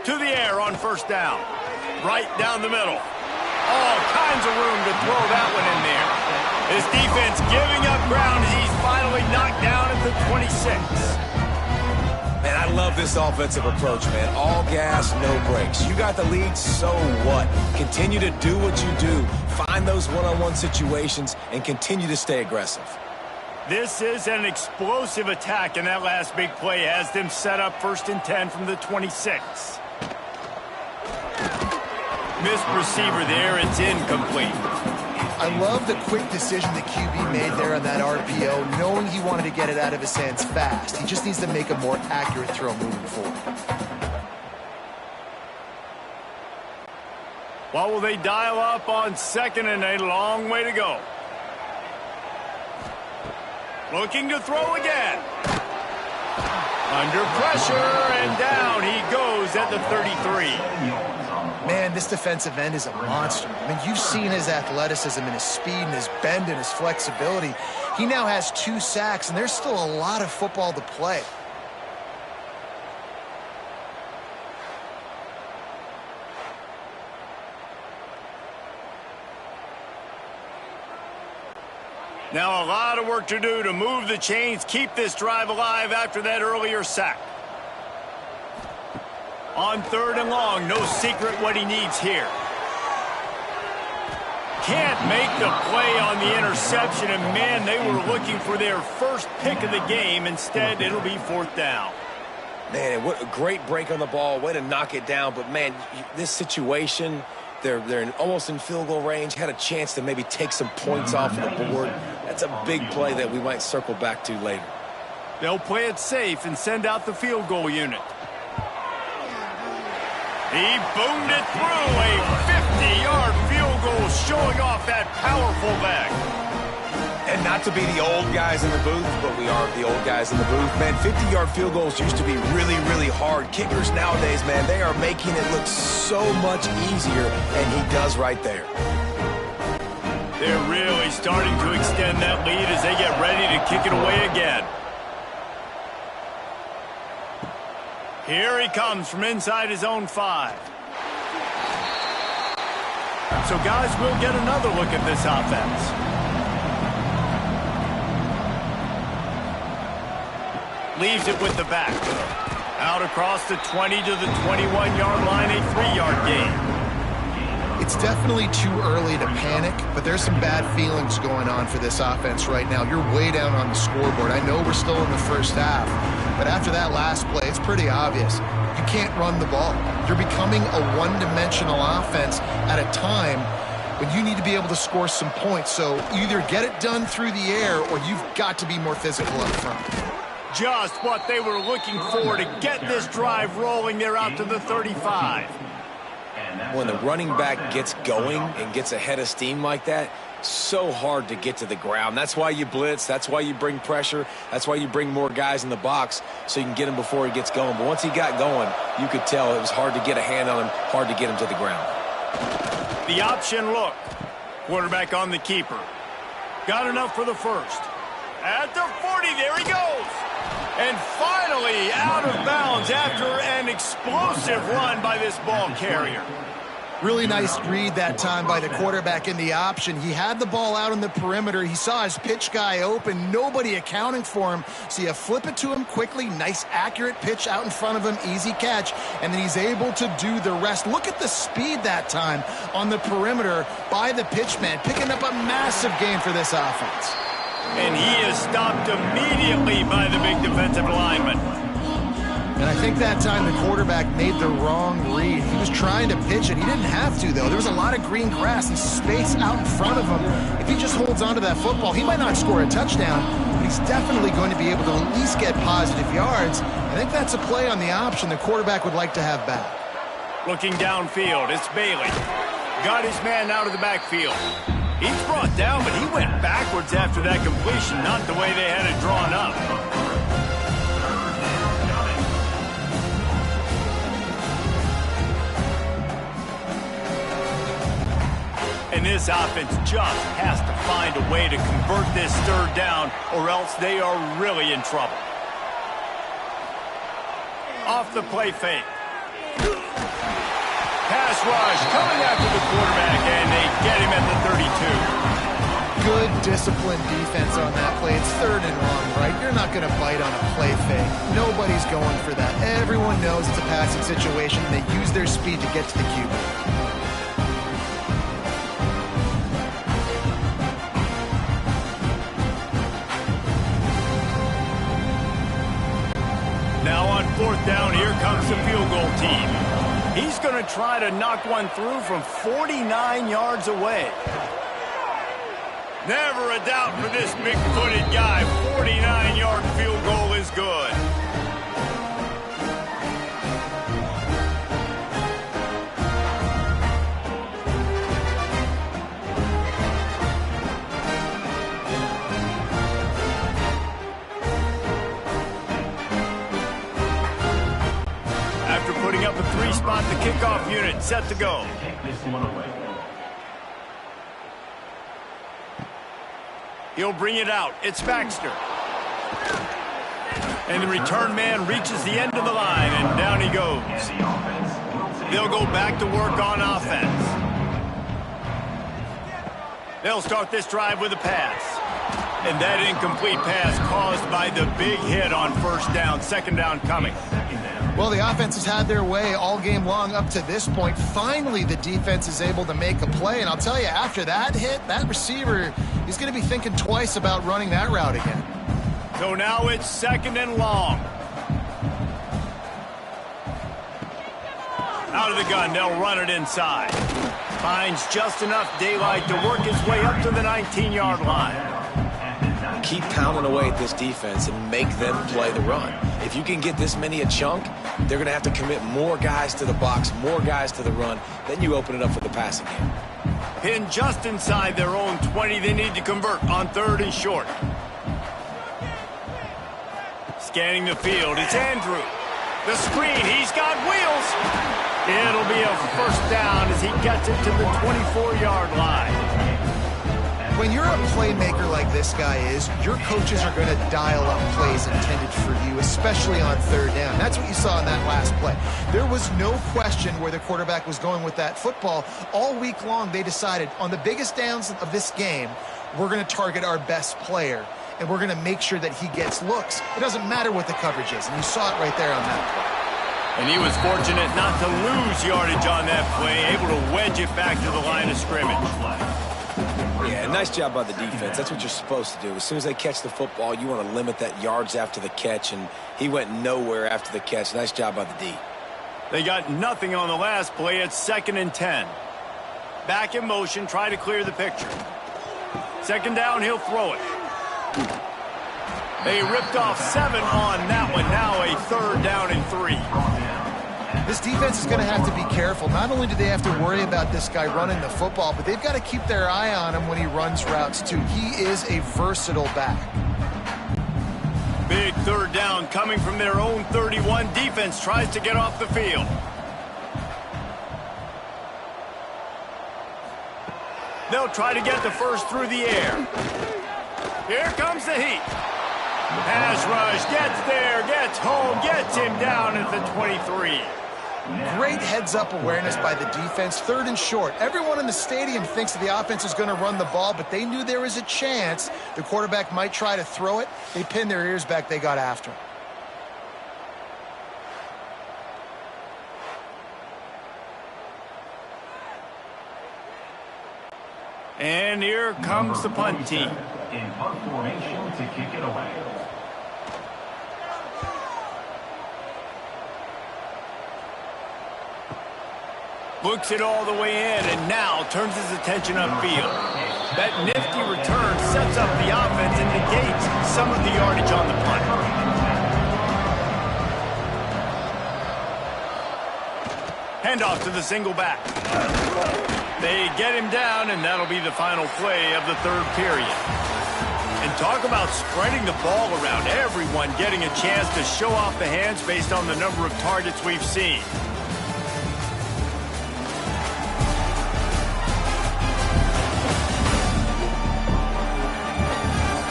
A: To the air on 1st down. Right down the middle. All kinds of room to throw that one in there. His defense giving up ground as he's finally knocked down at the 26.
C: Man, I love this offensive approach, man. All gas, no brakes. You got the lead, so what? Continue to do what you do. Find those one-on-one situations and continue to stay aggressive.
A: This is an explosive attack, and that last big play has them set up 1st and 10 from the 26. Missed receiver there, it's incomplete.
B: I love the quick decision the QB made there on that RPO, knowing he wanted to get it out of his hands fast. He just needs to make a more accurate throw moving forward.
A: What will they dial up on 2nd and a long way to go? Looking to throw again. Under pressure, and down he goes at the 33.
B: Man, this defensive end is a monster. I mean, you've seen his athleticism and his speed and his bend and his flexibility. He now has 2 sacks, and there's still a lot of football to play.
A: Now a lot of work to do to move the chains, keep this drive alive after that earlier sack. On 3rd and long, no secret what he needs here. Can't make the play on the interception, and man, they were looking for their first pick of the game. Instead, it'll be 4th down.
C: Man, what a great break on the ball. Way to knock it down. But, man, this situation, they're almost in field goal range. Had a chance to maybe take some points off of the board. That's a big play that we might circle back to later.
A: They'll play it safe and send out the field goal unit. He boomed it through, a 50-yard field goal, showing off that powerful leg.
C: And not to be the old guys in the booth, but we are the old guys in the booth. Man, 50-yard field goals used to be really, really hard. Kickers nowadays, man, they are making it look so much easier, and he does right there.
A: They're really starting to extend that lead as they get ready to kick it away again. Here he comes from inside his own 5. So, guys, we'll get another look at this offense. Leaves it with the back. Out across the 20 to the 21-yard line, a 3-yard gain.
B: It's definitely too early to panic, but there's some bad feelings going on for this offense right now. You're way down on the scoreboard. I know we're still in the first half, but after that last play, it's pretty obvious. You can't run the ball. You're becoming a one-dimensional offense at a time when you need to be able to score some points. So either get it done through the air or you've got to be more physical up front.
A: Just what they were looking for to get this drive rolling. They're out to the 35.
C: When the running back gets going and gets ahead of steam like that, so hard to get to the ground. That's why you blitz. That's why you bring pressure. That's why you bring more guys in the box so you can get him before he gets going. But once he got going, you could tell it was hard to get a hand on him, hard to get him to the ground.
A: The option look. Quarterback on the keeper. Got enough for the first. At the 40, there he goes. And finally out of bounds after an explosive run by this ball carrier.
B: Really nice read that time by the quarterback in the option. He had the ball out on the perimeter. He saw his pitch guy open, nobody accounting for him. So you flip it to him quickly, nice accurate pitch out in front of him, easy catch, and then he's able to do the rest. Look at the speed that time on the perimeter by the pitchman, picking up a massive gain for this offense.
A: And he is stopped immediately by the big defensive lineman.
B: And I think that time the quarterback made the wrong read. He was trying to pitch it. He didn't have to, though. There was a lot of green grass and space out in front of him. If he just holds on to that football, he might not score a touchdown, but he's definitely going to be able to at least get positive yards. I think that's a play on the option the quarterback would like to have back.
A: Looking downfield, it's Bailey. Got his man out of the backfield. He's brought down, but he went backwards after that completion, not the way they had it drawn up. And this offense just has to find a way to convert this third down, or else they are really in trouble. Off the play fake. Pass rush coming after the quarterback, and they get him at the 32.
B: Good disciplined defense on that play. It's third and long, right? You're not going to bite on a play fake. Nobody's going for that. Everyone knows it's a passing situation. They use their speed to get to the QB.
A: Now on fourth down, here comes the field goal team. He's going to try to knock one through from 49 yards away. Never a doubt for this big-footed guy. 49-yard field goal is good. After putting up a 3-spot, the kickoff unit set to go. He'll bring it out. It's Baxter. And the return man reaches the end of the line, and down he goes. They'll go back to work on offense. They'll start this drive with a pass. And that incomplete pass caused by the big hit on first down. Second down coming.
B: Well, the offense has had their way all game long up to this point. Finally, the defense is able to make a play. And I'll tell you, after that hit, that receiver, he's going to be thinking twice about running that route again.
A: So now it's second and long. Out of the gun, they'll run it inside. Finds just enough daylight to work his way up to the 19-yard line.
C: Keep pounding away at this defense and make them play the run. If you can get this many a chunk, they're going to have to commit more guys to the box, more guys to the run. Then you open it up for the passing game.
A: Pinned just inside their own 20. They need to convert on third and short. Scanning the field, it's Andrew. The screen, he's got wheels. It'll be a first down as he gets it to the 24-yard line.
B: When you're a playmaker like this guy is, your coaches are going to dial up plays intended for you, especially on third down. That's what you saw in that last play. There was no question where the quarterback was going with that football. All week long, they decided on the biggest downs of this game, we're going to target our best player, and we're going to make sure that he gets looks. It doesn't matter what the coverage is, and you saw it right there on that play.
A: And he was fortunate not to lose yardage on that play, able to wedge it back to the line of scrimmage.
C: Yeah, nice job by the defense. That's what you're supposed to do. As soon as they catch the football, you want to limit that yards after the catch, and he went nowhere after the catch. Nice job by the D.
A: They got nothing on the last play. It's 2nd and 10. Back in motion, try to clear the picture. 2nd down, he'll throw it. They ripped off 7 on that one. Now a 3rd down and 3.
B: This defense is going to have to be careful. Not only do they have to worry about this guy running the football, but they've got to keep their eye on him when he runs routes too. He is a versatile back.
A: Big 3rd down coming from their own 31. Defense tries to get off the field. They'll try to get the first through the air. Here comes the heat. Pass rush, gets there, gets home, gets him down at the 23.
B: Great heads-up awareness by the defense. 3rd and short. Everyone in the stadium thinks that the offense is going to run the ball, but they knew there was a chance the quarterback might try to throw it. They pinned their ears back. They got after him.
A: And here comes the punt team.
E: In punt formation to kick it away.
A: Looks it all the way in, and now turns his attention upfield. That nifty return sets up the offense and negates some of the yardage on the punt. Handoff to the single back. They get him down, and that'll be the final play of the 3rd period. And talk about spreading the ball around. Everyone getting a chance to show off the hands based on the number of targets we've seen.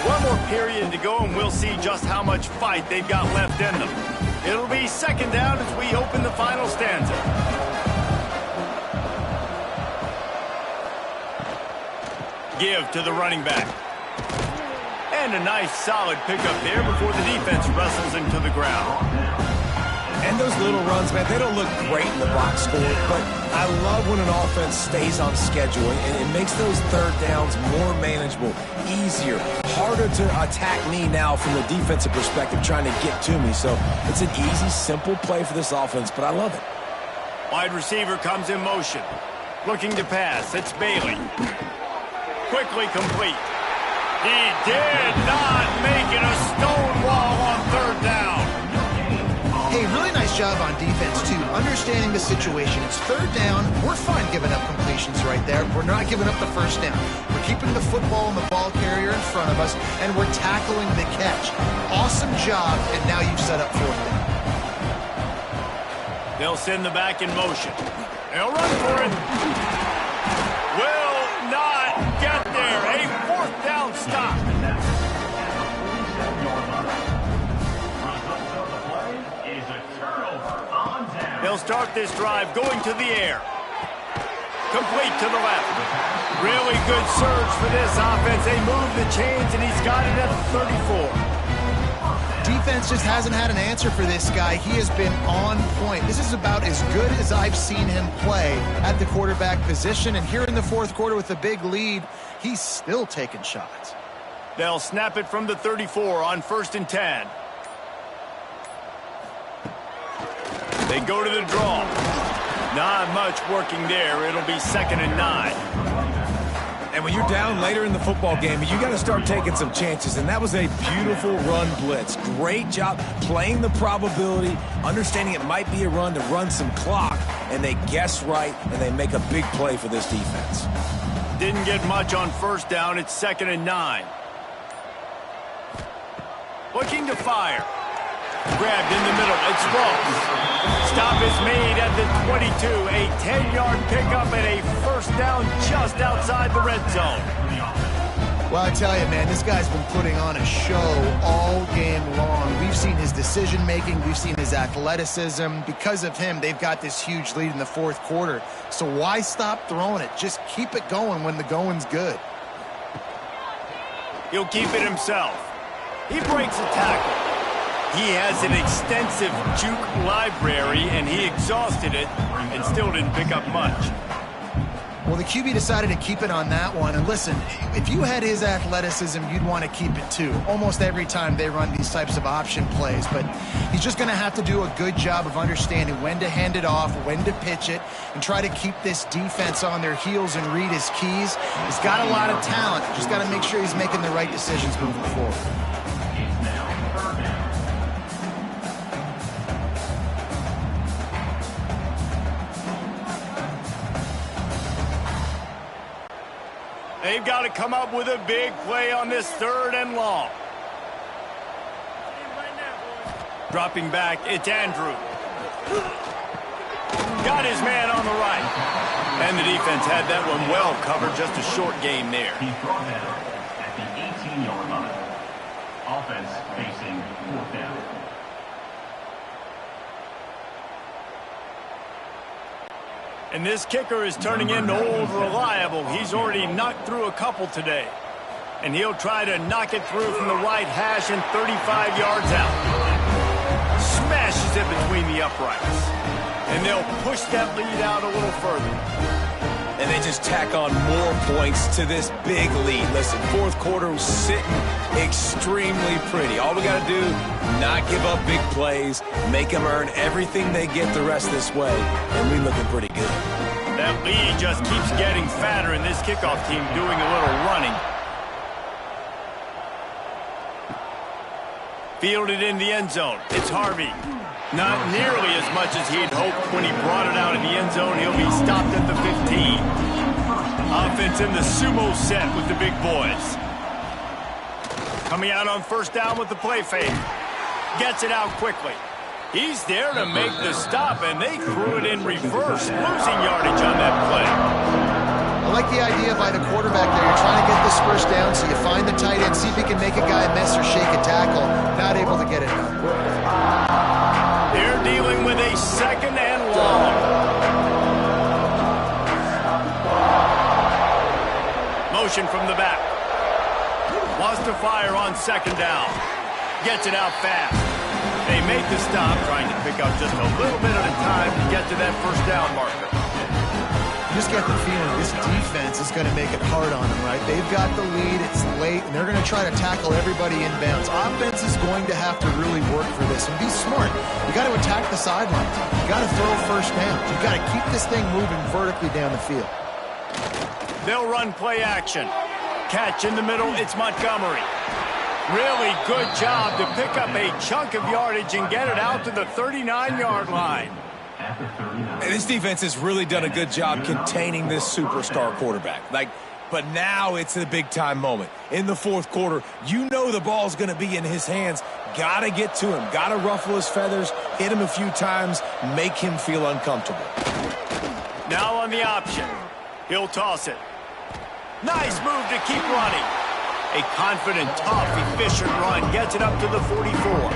A: One more period to go, and we'll see just how much fight they've got left in them. It'll be 2nd down as we open the final stanza. Give to the running back. And a nice solid pickup there before the defense wrestles him to the ground.
C: And those little runs, man, they don't look great in the box score, but I love when an offense stays on schedule, and it makes those 3rd downs more manageable, easier, harder to attack me now from the defensive perspective trying to get to me. So it's an easy, simple play for this offense, but I love it.
A: Wide receiver comes in motion. Looking to pass. It's Bailey. Quickly complete. He did not make it a stonewall on 3rd down.
B: Hey, really nice job on defense, too. Understanding the situation. It's 3rd down. We're fine giving up completions right there. We're not giving up the 1st down. We're keeping the football and the ball carrier in front of us, and we're tackling the catch. Awesome job, and now you've set up 4th down.
A: They'll send the back in motion. They'll run for it. Will not get there. A 4th down stop. They'll start this drive going to the air. Complete to the left. Really good surge for this offense. They move the chains, and he's got it at the 34.
B: Defense just hasn't had an answer for this guy. He has been on point. This is about as good as I've seen him play at the quarterback position. And here in the 4th quarter with a big lead, he's still taking shots.
A: They'll snap it from the 34 on 1st and 10. They go to the draw. Not much working there. It'll be 2nd and 9.
C: And when you're down later in the football game, you got to start taking some chances. And that was a beautiful run blitz. Great job playing the probability, understanding it might be a run to run some clock, and they guess right, and they make a big play for this defense.
A: Didn't get much on 1st down. It's 2nd and 9. Looking to fire. Grabbed in the middle. It's Rose. Stop is made at the 22. A 10-yard pickup and a 1st down just outside the red zone.
B: Well, I tell you, man, this guy's been putting on a show all game long. We've seen his decision-making. We've seen his athleticism. Because of him, they've got this huge lead in the fourth quarter. So why stop throwing it? Just keep it going when the going's good.
A: He'll keep it himself. He breaks a tackle. He has an extensive juke library, and he exhausted it and still didn't pick up much.
B: Well, the QB decided to keep it on that one. And listen, if you had his athleticism, you'd want to keep it too. Almost every time they run these types of option plays. But he's just going to have to do a good job of understanding when to hand it off, when to pitch it, and try to keep this defense on their heels and read his keys. He's got a lot of talent. Just got to make sure he's making the right decisions moving forward.
A: They've got to come up with a big play on this 3rd and long. Dropping back, it's Andrew. Got his man on the right. And the defense had that one well covered, just a short game there.
E: He's brought down at the 18-yard line. Offense facing 4th down.
A: And this kicker is turning into old reliable. He's already knocked through a couple today. And he'll try to knock it through from the right hash and 35 yards out. Smashes it between the uprights. And they'll push that lead out a little further.
C: And they just tack on more points to this big lead. Listen, fourth quarter was sitting extremely pretty. All we got to do, not give up big plays, make them earn everything they get the rest of this way, and we're looking pretty good.
A: That lead just keeps getting fatter, and this kickoff team doing a little running. Fielded in the end zone. It's Harvey. Not nearly as much as he'd hoped when he brought it out in the end zone. He'll be stopped at the 15. Offense in the sumo set with the big boys. Coming out on 1st down with the play fake. Gets it out quickly. He's there to make the stop, and they threw it in reverse, losing yardage on that play.
B: I like the idea by the quarterback there. You're trying to get this first down, so you find the tight end, see if he can make a guy miss or shake a tackle. Not able to get it done.
A: They're dealing with a 2nd and long. Motion from the back. Wants to fire on 2nd down. Gets it out fast. They make the stop, trying to pick up just a little bit at a time to get to that 1st down marker.
B: You just get the feeling this defense is going to make it hard on them, right? They've got the lead, it's late, and they're going to try to tackle everybody inbounds. Offense is going to have to really work for this and be smart. You got to attack the sidelines. You got to throw 1st down. You got to keep this thing moving vertically down the field.
A: They'll run play action. Catch in the middle, it's Montgomery. Really good job to pick up a chunk of yardage and get it out to the 39-yard line.
C: And this defense has really done a good job containing this superstar quarterback. But now it's a big-time moment. In the fourth quarter, you know the ball's going to be in his hands. Got to get to him. Got to ruffle his feathers, hit him a few times, make him feel uncomfortable.
A: Now on the option. He'll toss it. Nice move to keep running. A confident, tough, efficient run gets it up to the 44.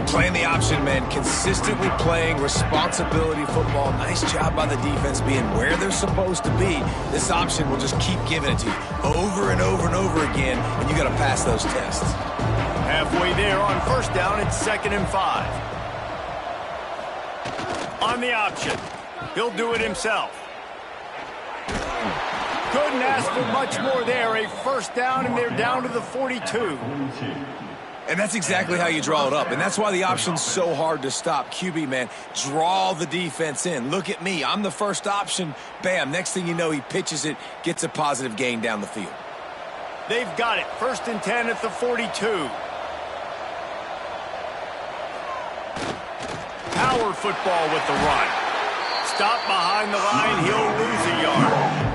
C: Playing the option, man, consistently playing responsibility football. Nice job by the defense being where they're supposed to be. This option will just keep giving it to you over and over and over again, and you got to pass those tests.
A: Halfway there on 1st down, it's 2nd and 5. On the option, he'll do it himself. Couldn't ask for much more there. A 1st down, and they're down to the 42.
C: And that's exactly how you draw it up. And that's why the option's so hard to stop. QB, man, draw the defense in. Look at me. I'm the 1st option. Bam. Next thing you know, he pitches it, gets a positive gain down the field.
A: They've got it. 1st and 10 at the 42. Power football with the run. Stop behind the line. He'll lose a yard.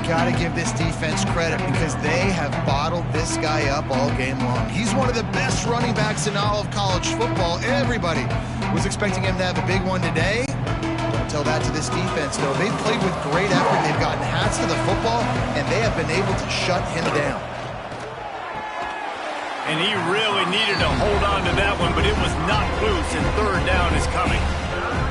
B: Got to give this defense credit because they have bottled this guy up all game long. He's one of the best running backs in all of college football. Everybody was expecting him to have a big one today. tell that to this defense, though. They've played with great effort. They've gotten hats to the football, and they have been able to shut him down.
A: And he really needed to hold on to that one, but it was not loose, and third down is coming.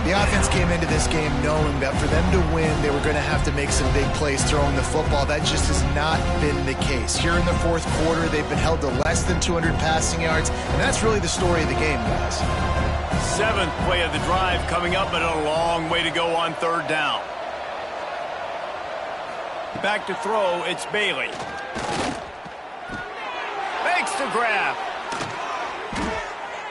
B: The offense came into this game knowing that for them to win, they were going to have to make some big plays throwing the football. That just has not been the case. Here in the fourth quarter, they've been held to less than 200 passing yards, and that's really the story of the game, guys.
A: Seventh play of the drive coming up, but a long way to go on third down. Back to throw, it's Bailey. Makes the grab.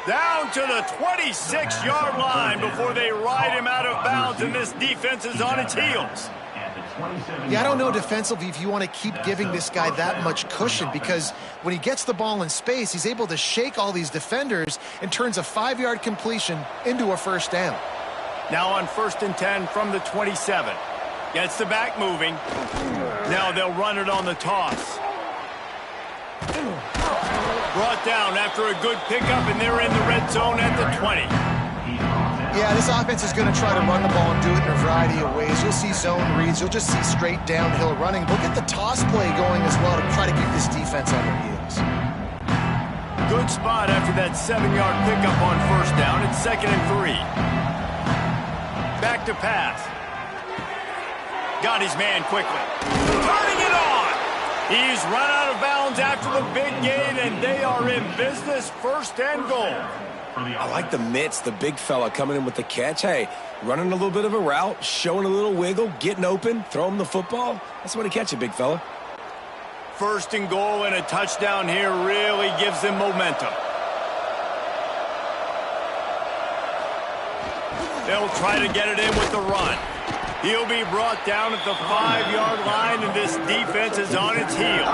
A: Down to the 26-yard line before they ride him out of bounds, and this defense is on its heels.
B: Yeah, I don't know defensively if you want to keep giving this guy that much cushion, because when he gets the ball in space, he's able to shake all these defenders and turns a 5-yard completion into a first down.
A: Now on 1st and 10 from the 27. Gets the back moving. Now they'll run it on the toss. Brought down after a good pickup, and they're in the red zone at the 20.
B: Yeah, this offense is going to try to run the ball and do it in a variety of ways. You'll see zone reads. You'll just see straight downhill running. They'll get the toss play going as well to try to keep this defense on their heels.
A: Good spot after that 7-yard pickup on first down. It's 2nd and 3. Back to pass. Got his man quickly. Turning it on. He's run out of bounds after the big gain, and they are in business. 1st and goal.
C: I like the mitts, the big fella coming in with the catch. Hey, running a little bit of a route, showing a little wiggle, getting open, throw him the football. That's the way to catch it, big fella.
A: 1st and goal, and a touchdown here really gives them momentum. They'll try to get it in with the run. He'll be brought down at the 5-yard line, and this defense is on its heels.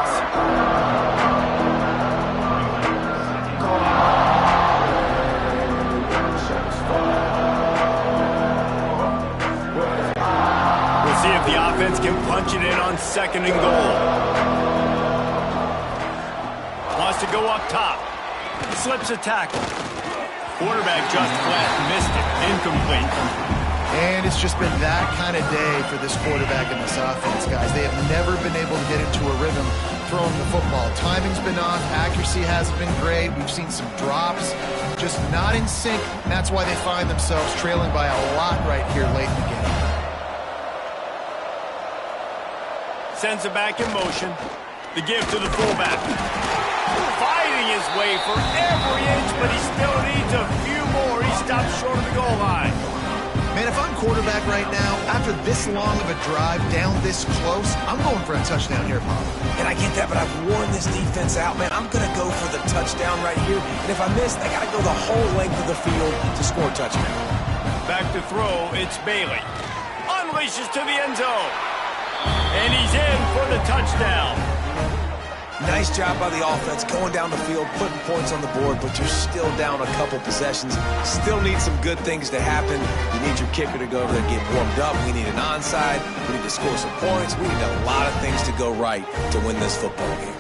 A: We'll see if the offense can punch it in on 2nd and goal. Wants to go up top. Slips a tackle. Quarterback just flat missed it. Incomplete.
B: And it's just been that kind of day for this quarterback and this offense, guys. They have never been able to get into a rhythm throwing the football. Timing's been off. Accuracy hasn't been great. We've seen some drops, just not in sync. And that's why they find themselves trailing by a lot right here late in the game.
A: Sends it back in motion. The give to the fullback. Fighting his way for every inch, but he still needs a few more. He stops short of the goal line.
B: Man, if I'm quarterback right now, after this long of a drive, down this close, I'm going for a touchdown here, Pop.
C: And I get that, but I've worn this defense out, man. I'm going to go for the touchdown right here. And if I miss, they got to go the whole length of the field to score a touchdown.
A: Back to throw, it's Bailey. Unleashes to the end zone. And he's in for the touchdown.
C: Nice job by the offense going down the field, putting points on the board, but you're still down a couple possessions. Still need some good things to happen. You need your kicker to go over there and get warmed up. We need an onside. We need to score some points. We need a lot of things to go right to win this football game.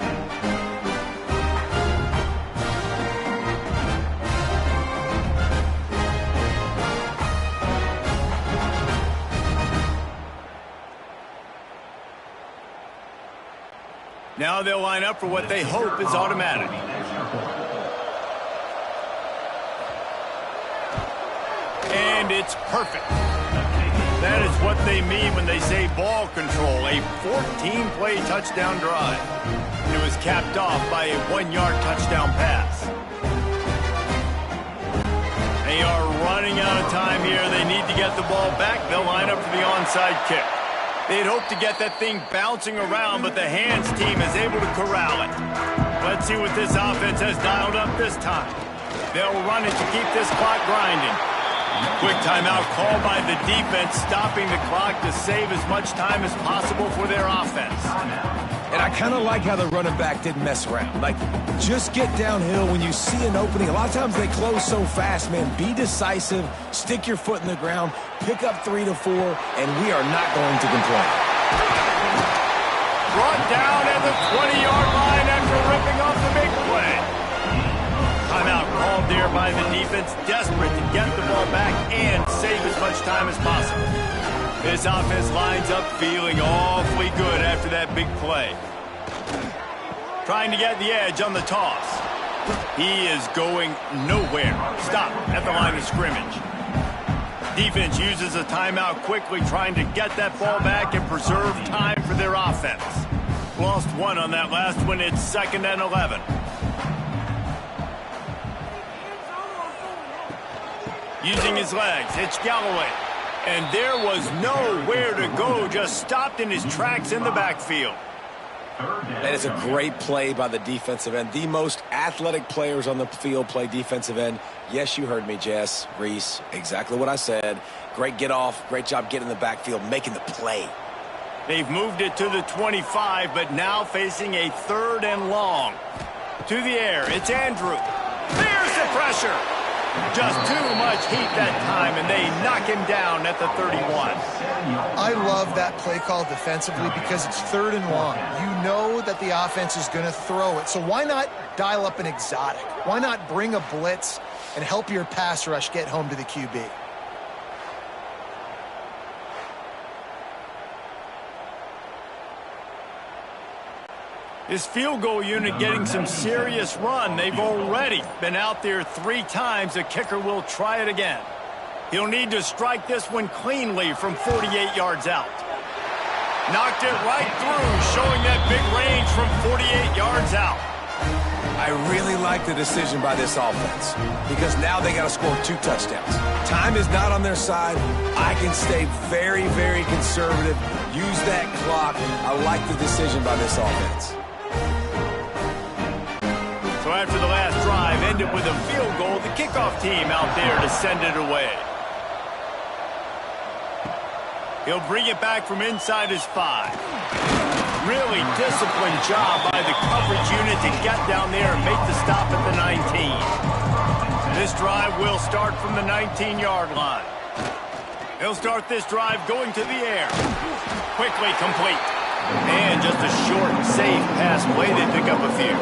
A: Now they'll line up for what they hope is automatic. And it's perfect. That is what they mean when they say ball control. A 14-play touchdown drive. It was capped off by a 1-yard touchdown pass. They are running out of time here. They need to get the ball back. They'll line up for the onside kick. They'd hope to get that thing bouncing around, but the hands team is able to corral it. Let's see what this offense has dialed up this time. They'll run it to keep this clock grinding. Quick timeout called by the defense, stopping the clock to save as much time as possible for their offense.
C: And I kind of like how the running back didn't mess around. Like, just get downhill when you see an opening. A lot of times they close so fast, man. Be decisive, stick your foot in the ground, pick up 3 to 4, and we are not going to complain.
A: Brought down at the 20-yard line after ripping off the big play. Timeout called job there by the defense, desperate to get the ball back and save as much time as possible. This offense lines up feeling awfully good after that big play. Trying to get the edge on the toss. He is going nowhere. Stop at the line of scrimmage. Defense uses a timeout quickly, trying to get that ball back and preserve time for their offense. Lost one on that last one. It's 2nd and 11. Using his legs, it's Galloway. And there was nowhere to go, just stopped in his tracks in the backfield.
C: That is a great play by the defensive end. The most athletic players on the field play defensive end. Yes, you heard me, Jess, Reese, exactly what I said. Great get off, great job getting in the backfield, making the play.
A: They've moved it to the 25, but now facing a 3rd and long. To the air, it's Andrew. There's the pressure. Just too much heat that time, and they knock him down at the 31.
B: I love that play call defensively because it's 3rd and long. You know that the offense is going to throw it, so why not dial up an exotic? Why not bring a blitz and help your pass rush get home to the QB?
A: This field goal unit getting some serious run. They've already been out there 3 times. The kicker will try it again. He'll need to strike this one cleanly from 48 yards out. Knocked it right through, showing that big range from 48 yards out.
C: I really like the decision by this offense because now they got to score 2 touchdowns. Time is not on their side. I can stay very, very conservative. Use that clock. I like the decision by this offense.
A: So after the last drive ended with a field goal, the kickoff team out there to send it away. He'll bring it back from inside his 5. Really disciplined job by the coverage unit to get down there and make the stop at the 19. This drive will start from the 19-yard line. He'll start this drive going to the air. Quickly complete. And just a short, safe pass play. They pick up a few.